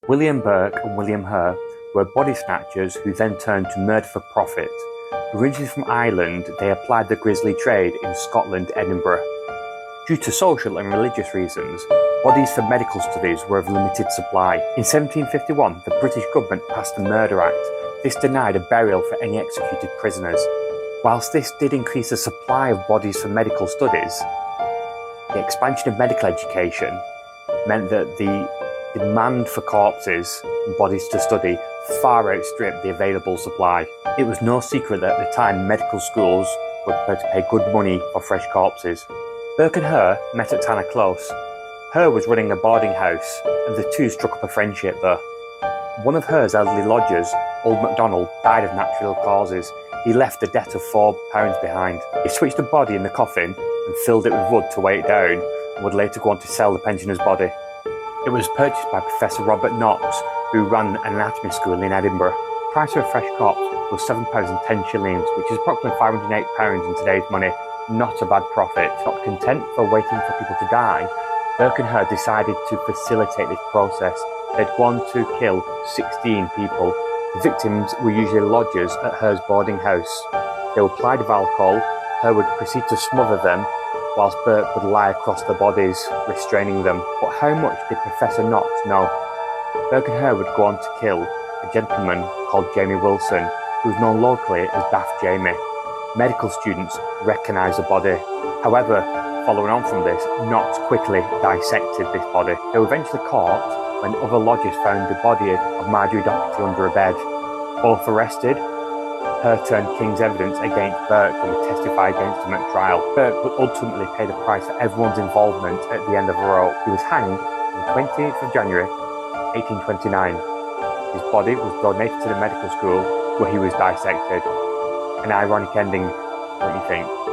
William Burke and William Hare were body snatchers who then turned to murder for profit. Originally from Ireland, they applied the grisly trade in Scotland, Edinburgh. Due to social and religious reasons, bodies for medical studies were of limited supply. In 1751, the British government passed the Murder Act. This denied a burial for any executed prisoners. Whilst this did increase the supply of bodies for medical studies, the expansion of medical education meant that the demand for corpses and bodies to study far outstripped the available supply. It was no secret that at the time medical schools were prepared to pay good money for fresh corpses. Burke and Hare met at Tanner Close. Hare was running a boarding house, and the two struck up a friendship there. One of Hare's elderly lodgers, old MacDonald, died of natural causes. He left a debt of £4 behind. He switched the body in the coffin and filled it with wood to weigh it down, and would later go on to sell the pensioner's body. It was purchased by Professor Robert Knox, who ran an anatomy school in Edinburgh. The price of a fresh corpse was £7.10, which is approximately £508 in today's money. Not a bad profit. Not content for waiting for people to die, Burke and Hare decided to facilitate this process. They'd gone to kill 16 people. The victims were usually lodgers at Hare's boarding house. They were plied with alcohol. Hare would proceed to smother them, whilst Burke would lie across the bodies, restraining them. But how much did Professor Knox know? Burke and Hare would go on to kill a gentleman called Jamie Wilson, who was known locally as Daft Jamie. Medical students recognised the body. However, following on from this, Knox quickly dissected this body. They were eventually caught when other lodgers found the body of Marjorie Doherty under a bed. Both arrested. Hare turned king's evidence against Burke and would testify against him at trial. Burke would ultimately pay the price for everyone's involvement at the end of the rope. He was hanged on the 28th of January, 1829. His body was donated to the medical school where he was dissected. An ironic ending, don't you think?